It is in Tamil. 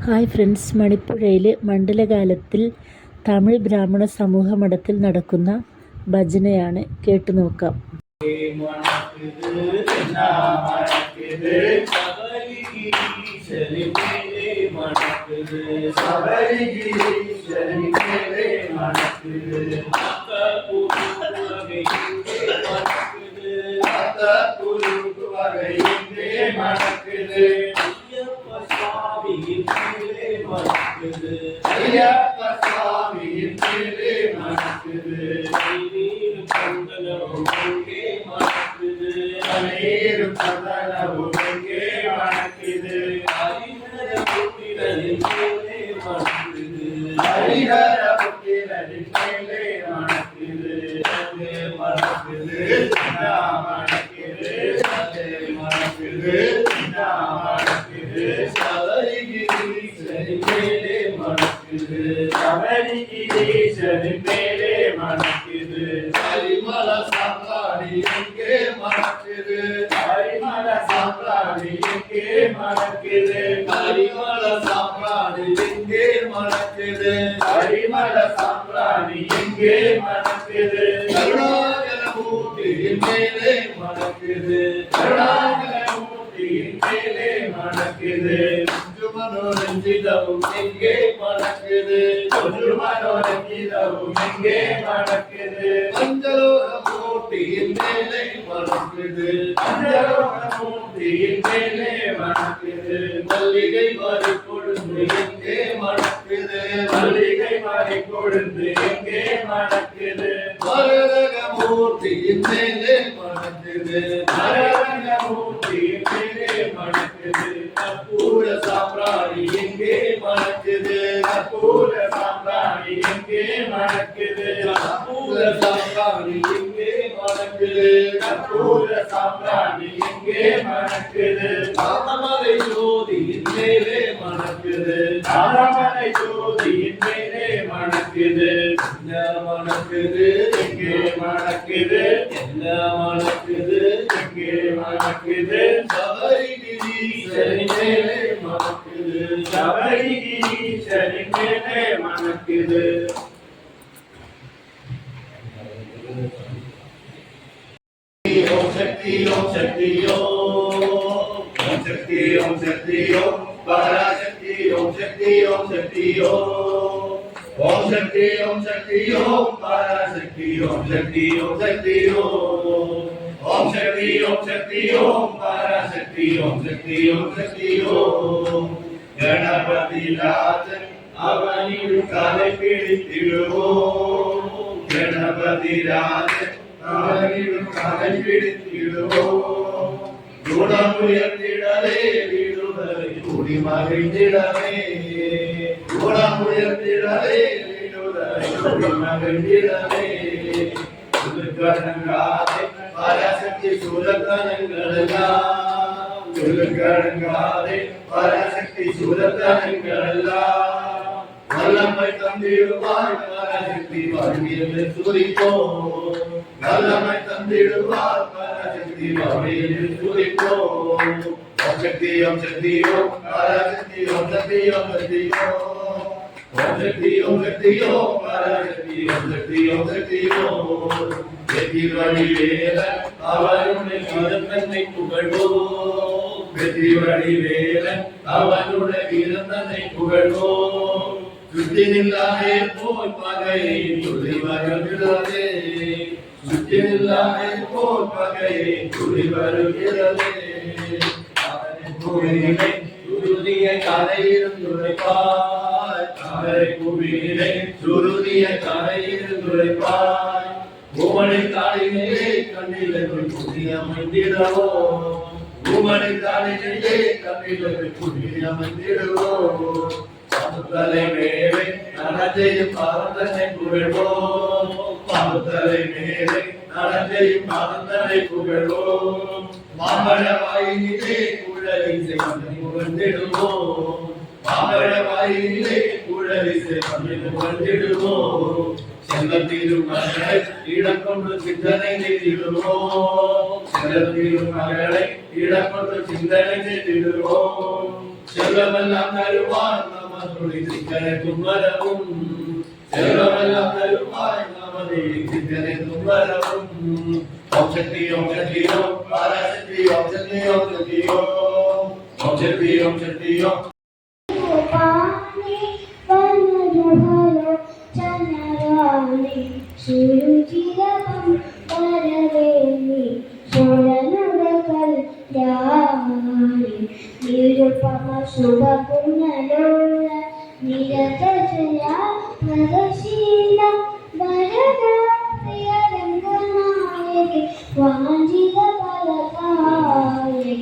ഹായ് ഫ്രണ്ട്സ്, മണിപ്പുഴയിൽ മണ്ഡലകാലത്തിൽ തമിഴ് ബ്രാഹ്മണ സമൂഹ മഠത്തിൽ നടക്കുന്ന ഭജനയാണ്, കേട്ടു നോക്കാം. ஐயப்ப சுவாமியின் மேலே மணக்குது, நீரும் சந்தனமும் எங்கே மணக்குது, நீரும் சந்தனமும் எங்கே மணக்குது, ஹரிஹர புத்திரனின் மேலே மணக்குது, ஹரிஹர புத்திரனின் மேலே மணக்குது, மணக்குது மணக்குது மணக்குது மணக்குது சபரிகிரீஸ்வரி மேலே மணக்குது, சபரிகிரீஸ்வரி மேலே மணக்குது, ஹரிமல சாம்ராணி எங்கே மணக்குது, ஹரிமல சாம்ராணி எங்கே மணக்குது, ஹரிமல சாம்ராணி எங்கே மணக்குது, ஹரிமல சாம்ராணி எங்கே மணக்குது, கருணாகரமூர்த்தியின் மேலே மணக்குது, கருணாகரமூர்த்தியின் மேலே மணக்குது, மனோரஞ்சிதவும் எங்கே மணக்குது, மனோரஞ்சிதவும் எங்கே மணக்குது, பஞ்சலோகமூர்த்தியின் மேலே மணக்குது, பஞ்சலோகமூர்த்தியின் மேலே மணக்குது, மல்லிகை மாறி கொழுந்து எங்கே மணக்குது, மல்லிகை மாறி கொழுந்து எங்கே மணக்குது, மரதகமூர்த்தியின் மேலே மணக்குது, மரதகமூர்த்தியின் மேலே மணக்குது, கற்பூர சாம்ராணி எங்கே மணக்குது, கற்பூர சாம்ராணி எங்கே மணக்குது, கற்பூர சாம்ராணி எங்கே மணக்குது, கற்பூர சாம்ராணி எங்கே மணக்குது, தாமரை ஜோதியின் மேலே மணக்குது, தாமரை ஜோதியின் மேலே மணக்குது, என்ன மணக்குது எங்கே மணக்குது, என்ன மணக்குது எங்கே மணக்குது, சபரிகிரீஸ்வரி மேலே மணக்குது, சபரிகிரீஸ்வரி மேலே மணக்குது. ஓம் சக்தி ஓம் சக்தி ஓம் சக்தி ஓம் சக்தி ஓம் பராசக்தி ஓம் சக்தி ஓம் சக்தி ஓம் சக்தி ஓம் சக்தி ஓம் பராசக்தி ஓம் சக்தி ஓம் சக்தி ஓம் சக்தி ஓம் சக்தி ஓம் பராசக்தி ஓம் சக்தி ஓம் சக்தி ஓம் கணபதி ராஜன் அவனின் காலை பிடித்திடுவோம், கணபதி ராஜன் அவனின் காலை பிடித்திடுவோம், குணமுயர்த்திடவே விடுதலை கூடி மகிழ்ந்திடவே, குணமுயர்த்திடவே விடுதலை கூடி மகிழ்ந்திடவே, சுருக்கடங்காதே பராசக்தி சூரத்தனங்களெல்லாம், சுருக்கடங்காதே பராசக்தி சூரத்தனங்களெல்லாம், வல்லமை தந்திடுவாய் பராசக்தி வாழ்வியலை துதிப்போம், வல்லமை தந்திடுவாய் பராசக்தி வாழ்வியலை துதிப்போம். ஓம் சக்தி ஓம் சக்தி ஓம் பராசக்தி ஓம் சக்தி ஓம் சக்தி ஓம் சக்தி ஓம் சக்தி ஓம் பராசக்தி ஓம் சக்தி ஓம் சக்தி ஓம். வெற்றி வடிவேல அவனுடைய வீரத்தன்னை புகழ்வோம், வெற்றி வடிவேல அவனுடைய வீரத்தன்னை புகழ்வோம், சுற்றி நில்லாமே போய் பகையை துதி வருகிறதே, சுற்றி நில்லாமே போய் பகையை துதி வருகிறதே, பூமியிலே சுருதிய கரையிலும் துளைப்பாய், அவரை பூமியிலே சுருதிய கரையிலும் துளைப்பாய், பூமனை தாளினையே கண்ணிலே புதிய அமைந்திடவோ, பூமனை தாளினையே கண்ணிலே புதிய அமைந்திடவோ, பாம்புத்தலை மேலே நடத்தையும் பாரந்தனை புகழ்வோம், பாம்புத்தலை மேலே நடத்தையும் பாரந்தனை புகழ்வோம், மாம்பழ வாயிலே குழலிசை பண்ணி புகழ்ந்திடுவோம், மாம்பழ வாயிலே குழலிசை பண்ணி புகழ்ந்திடுவோம், செல்லத்திருமகளை இடம் கொண்டு சிந்தனை செய்திடுவோம், செல்லத்திருமகளை இடம் கொண்டு சிந்தனை செய்திடுவோம், ചെറുമെല്ലാം തരുവാൻ നമ്മളുടെ ചിക്കനെ തുമ്പരവും ചെറുമെല്ലാം തരുവാൻ നമ്മളുടെ ചിക്കനെ തുമ്പരവും ഓം ശക്തി ഓം ശക്തി ഓം പരാശക്തി ഓം ശക്തി ഓം ശക്തി ഓം ഓം ശക്തി ഓം ശക്തി ഓം സുരുചിരകം പരവേണി ശോഴനുടകൾ യാനി നിരുപമ ശുഭകുണലോല നിരതജയ പ്രദശീല വരദ പ്രിയരംഗനായകി വാഞ്ചിത ഫലകായകി